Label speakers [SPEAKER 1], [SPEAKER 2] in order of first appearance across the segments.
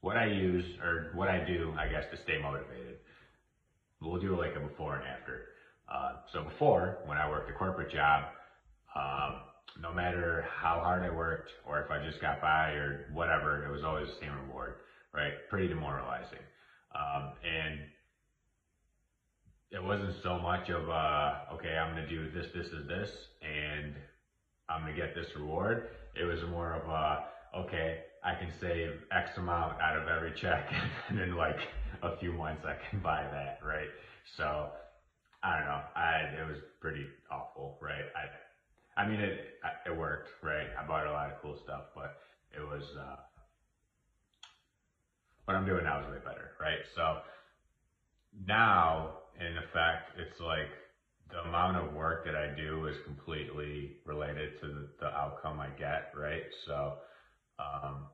[SPEAKER 1] what I use or what I do, I guess, to stay motivated. We'll do like a before and after. So before, when I worked a corporate job, um, no matter how hard I worked or if I just got by or whatever, it was always the same reward, right? Pretty demoralizing. And it wasn't so much of, okay, I'm going to do this, this, and this, and I'm going to get this reward. It was more of okay, I can save X amount out of every check, and in like a few months I can buy that, right? So I don't know. It was pretty awful, right? I mean, it worked, right? I bought a lot of cool stuff, but it was what I'm doing now is way better, right? So now, in effect, it's like the amount of work that I do is completely related to the outcome I get, right? So um,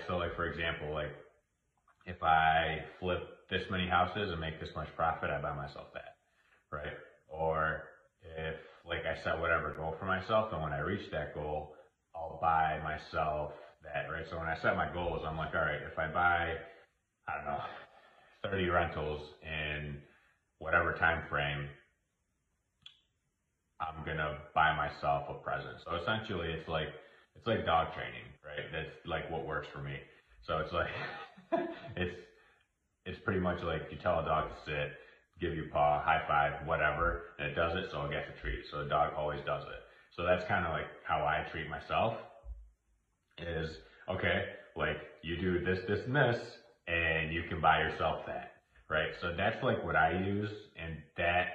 [SPEAKER 1] so like for example, like if I flip this many houses and make this much profit, I buy myself that, right? Or if like I set whatever goal for myself, and when I reach that goal, I'll buy myself that, right? So when I set my goals, I'm like, all right, if I buy, I don't know, 30 rentals in whatever time frame, I'm gonna buy myself a present. So essentially, it's like dog training, right? That's like what works for me. So it's like it's it's pretty much like you tell a dog to sit, give you a paw, high five, whatever, and it does it, so it gets a treat. So the dog always does it. So that's kind of like how I treat myself. Is okay, like you do this, this, and this, and you can buy yourself that, right? So that's like what I use, and that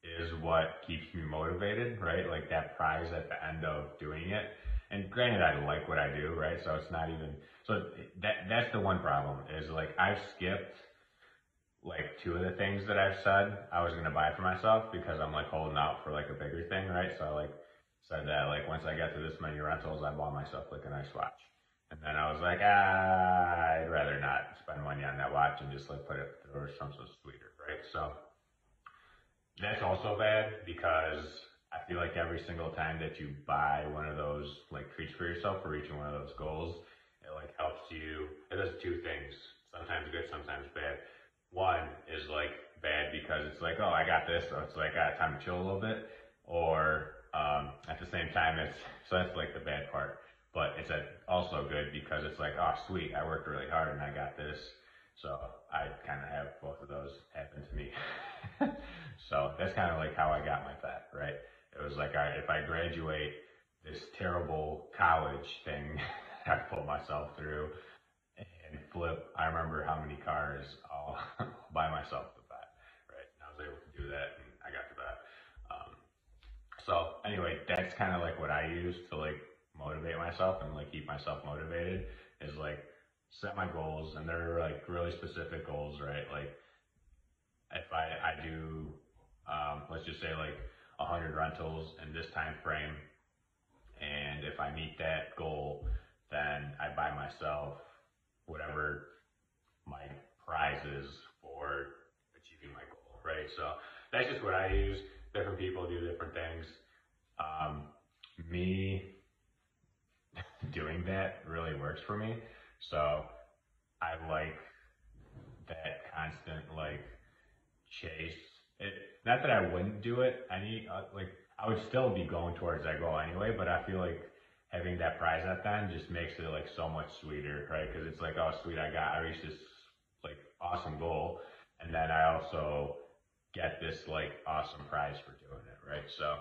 [SPEAKER 1] is what keeps me motivated, right? Like that prize at the end of doing it. And granted, I like what I do, right? So it's not even so that's the one problem is like I've skipped like two of the things that I've said I was gonna buy for myself because I'm like holding out for like a bigger thing, right? So I like said that like once I get to this many rentals, I bought myself like a nice watch. And then I was like, I'd rather not spend money on that watch and just like put it through something sweeter, right? So that's also bad because I feel like every single time that you buy one of those like treats for yourself for reaching one of those goals, it like helps you. It does two things, sometimes good, sometimes bad. One is like bad because it's like, oh, I got this, so it's like, I got time to chill a little bit. Or at the same time, so that's like the bad part. But it's also good because it's like, oh, sweet, I worked really hard and I got this. So I kind of have both of those happen to me. So that's kind of like how I got my fat, right? It was like, all right, if I graduate this terrible college thing I put myself through and flip, I remember how many cars I'll buy myself the fat, right? And I was able to do that and I got to that. So anyway, that's kind of like what I use to like motivate myself and like keep myself motivated is like set my goals, and they're like really specific goals, right? Like if I do, let's just say like 100 rentals in this time frame, and if I meet that goal, then I buy myself whatever my prize is for achieving my goal, right? So that's just what I use. Different people do different things. Um, Me doing that really works for me. So I like that constant like chase. It not that I wouldn't do it. I need like I would still be going towards that goal anyway, but I feel like having that prize at the end just makes it like so much sweeter, right? Because it's like, oh sweet, I reached this like awesome goal, and then I also get this like awesome prize for doing it, right? So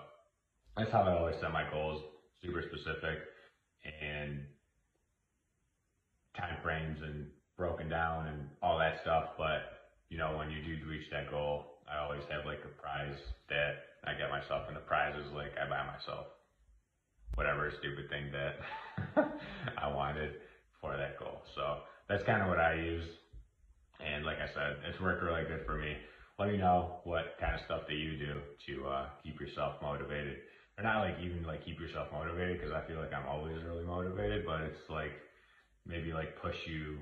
[SPEAKER 1] that's how I always set my goals, super specific and time frames and broken down and all that stuff. But you know, when you do reach that goal, I always have like a prize that I get myself, and the prize is like I buy myself whatever stupid thing that I wanted for that goal. So that's kind of what I use. And like I said, it's worked really good for me. Let me know what kind of stuff that you do to keep yourself motivated. Or not like even like keep yourself motivated because I feel like I'm always really motivated, but it's like maybe like push you,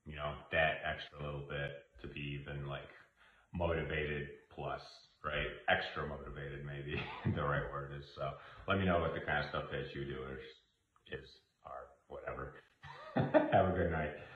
[SPEAKER 1] you know, that extra little bit to be even like motivated plus, right? Extra motivated maybe the right word is. So let me know what the kind of stuff that you do is or whatever. Have good night.